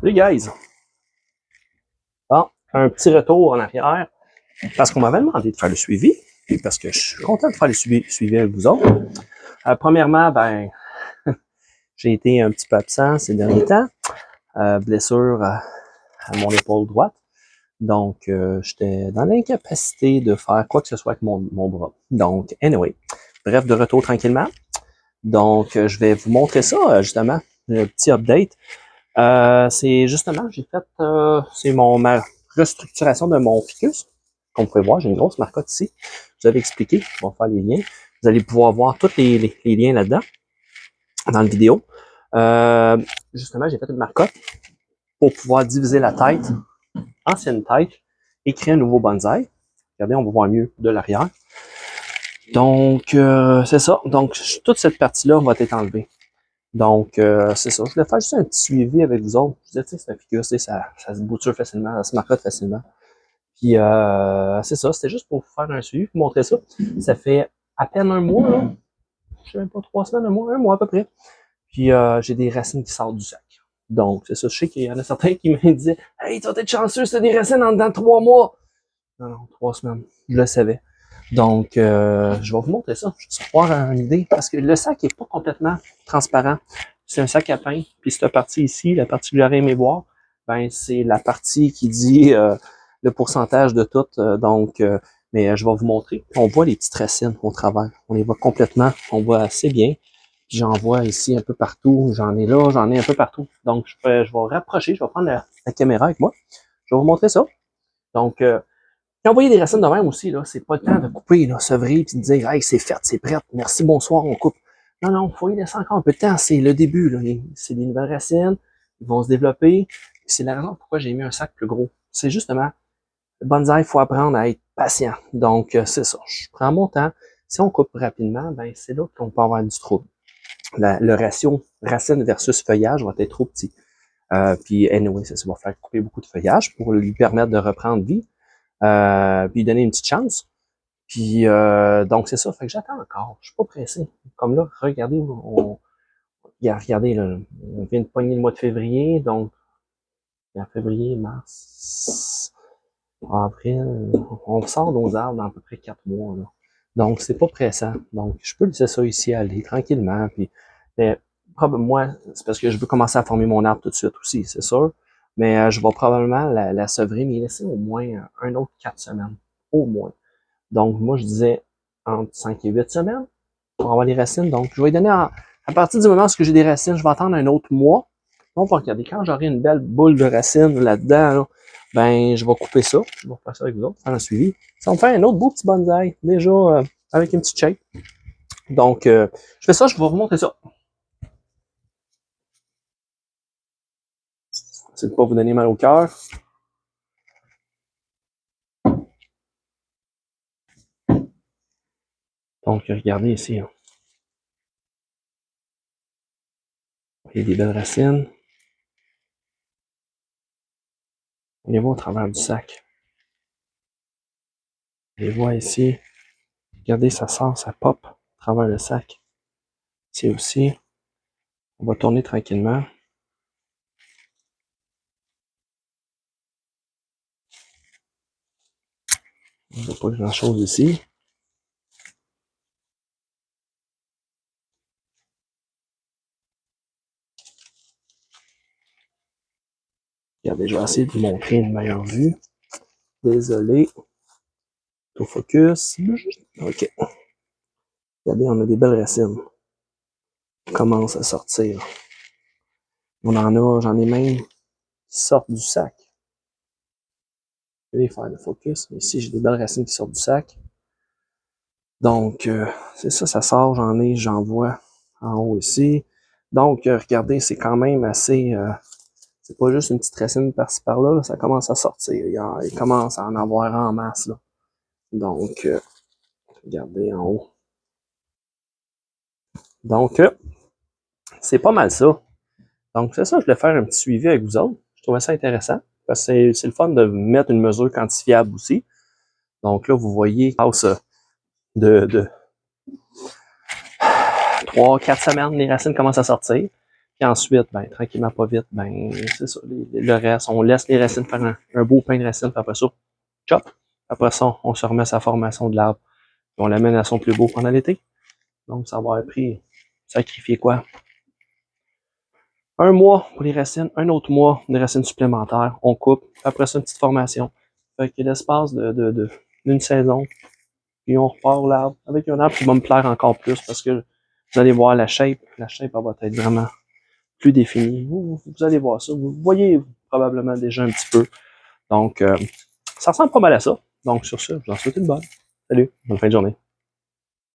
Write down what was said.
Salut guys! Bon, un petit retour en arrière, parce qu'on m'avait demandé de faire le suivi, et parce que je suis content de faire le suivi avec vous autres. Premièrement, j'ai été un petit peu absent ces derniers temps, blessure à mon épaule droite. Donc, j'étais dans l'incapacité de faire quoi que ce soit avec mon bras. Donc, anyway, bref, de retour tranquillement. Donc, je vais vous montrer ça, justement, le petit update. C'est justement, j'ai fait, c'est ma restructuration de mon ficus. Comme vous pouvez voir, j'ai une grosse marcotte ici. Je vous avais expliqué, on va faire les liens. Vous allez pouvoir voir tous les liens là-dedans, dans la vidéo. Justement, j'ai fait une marcotte pour pouvoir diviser la tête, ancienne tête, et créer un nouveau bonsaï. Regardez, on va voir mieux de l'arrière. Donc, c'est ça. Donc, toute cette partie-là va être enlevée. Donc, c'est ça. Je voulais faire juste un petit suivi avec vous autres. Je disais, tu sais, c'est un ficus, ça se bouture facilement, ça se marcotte facilement. Puis, c'est ça. C'était juste pour vous faire un suivi, vous montrer ça. Ça fait à peine un mois, là. Je sais même pas, 3 semaines, un mois à peu près. Puis, j'ai des racines qui sortent du sac. Donc, c'est ça. Je sais qu'il y en a certains qui me disaient, hey, tu vas être chanceux, c'est des racines en dedans de 3 mois. Non, 3 semaines. Je le savais. Donc, je vais vous montrer ça. Je vais voir une idée. Parce que le sac est pas complètement transparent. C'est un sac à pain. Puis cette partie ici, la partie que j'aurais aimé voir, ben c'est la partie qui dit le pourcentage de tout. Mais je vais vous montrer. On voit les petites racines au travers. On les voit complètement. On voit assez bien. Puis j'en vois ici un peu partout. J'en ai là, j'en ai un peu partout. Donc, je vais rapprocher. Je vais prendre la caméra avec moi. Je vais vous montrer ça. Donc, quand vous voyez des racines de même aussi, là, c'est pas le temps de couper, là, sevrer, puis de dire, hey, c'est fait, c'est prêt, merci, bonsoir, on coupe. Non, non, faut y laisser encore un peu de temps, c'est le début, là. C'est des nouvelles racines, ils vont se développer. C'est la raison pourquoi j'ai mis un sac plus gros. C'est justement, le bonsaï, il faut apprendre à être patient. Donc, c'est ça. Je prends mon temps. Si on coupe rapidement, ben, c'est là qu'on peut avoir du trouble. Le ratio racine versus feuillage va être trop petit. Puis, anyway, ça va faire couper beaucoup de feuillage pour lui permettre de reprendre vie. Puis donner une petite chance. Puis donc c'est ça, fait que j'attends encore. Je suis pas pressé. Comme là, regardez, regardez, là, on vient de pogner le mois de février, donc en février, mars, avril, on sort nos arbres dans à peu près 4 mois. Là. Donc c'est pas pressant. Donc je peux laisser ça ici aller tranquillement. Puis mais, moi, c'est parce que je veux commencer à former mon arbre tout de suite aussi, c'est sûr. Mais je vais probablement la sevrer, mais laisser au moins un autre 4 semaines. Au moins. Donc, moi, je disais entre 5 et 8 semaines pour avoir les racines. Donc, je vais lui donner à partir du moment où j'ai des racines, je vais attendre un autre mois. On va regarder. Quand j'aurai une belle boule de racines là-dedans, là, ben, je vais couper ça. Je vais faire ça avec vous autres, faire un suivi. Ça va me faire un autre beau petit bonsaï, déjà avec une petite shape. Donc, je fais ça, je vais vous montrer ça. C'est de pas vous donner mal au cœur. Donc, regardez ici. Hein. Il y a des belles racines. On les voit au travers du sac. On les voit ici. Regardez, ça sort, ça pop à travers le sac. Ici aussi. On va tourner tranquillement. On ne voit pas grand chose ici. Regardez, je vais essayer de vous montrer une meilleure vue. Désolé. Autofocus. OK. Regardez, on a des belles racines. On commence à sortir. J'en ai même qui sortent du sac. Je vais faire le focus, mais ici, j'ai des belles racines qui sortent du sac. Donc, c'est ça, ça sort, j'en vois en haut ici. Donc, regardez, c'est quand même assez... c'est pas juste une petite racine par-ci par-là, là, ça commence à sortir. Il commence à en avoir en masse. Là. Donc, regardez en haut. Donc, c'est pas mal ça. Donc, c'est ça, je voulais faire un petit suivi avec vous autres. Je trouvais ça intéressant. Parce que c'est le fun de mettre une mesure quantifiable aussi. Donc là, vous voyez, passe de 3-4 semaines, les racines commencent à sortir. Puis Puis ensuite, ben, tranquillement, pas vite, ben, c'est ça, le reste, on laisse les racines faire un beau pain de racines, puis après ça, chop. Après ça, on se remet sa formation de l'arbre, puis on l'amène à son plus beau pendant l'été. Donc, ça va avoir pris, sacrifier quoi? Un mois pour les racines, un autre mois de racines supplémentaires, on coupe, après ça, une petite formation. Fait que l'espace d'une saison, puis on repart l'arbre avec un arbre qui va me plaire encore plus parce que vous allez voir la shape elle va être vraiment plus définie. Vous allez voir ça, vous voyez probablement déjà un petit peu. Donc, ça ressemble pas mal à ça. Donc, sur ce, je vous en souhaite une bonne. Salut, bonne fin de journée.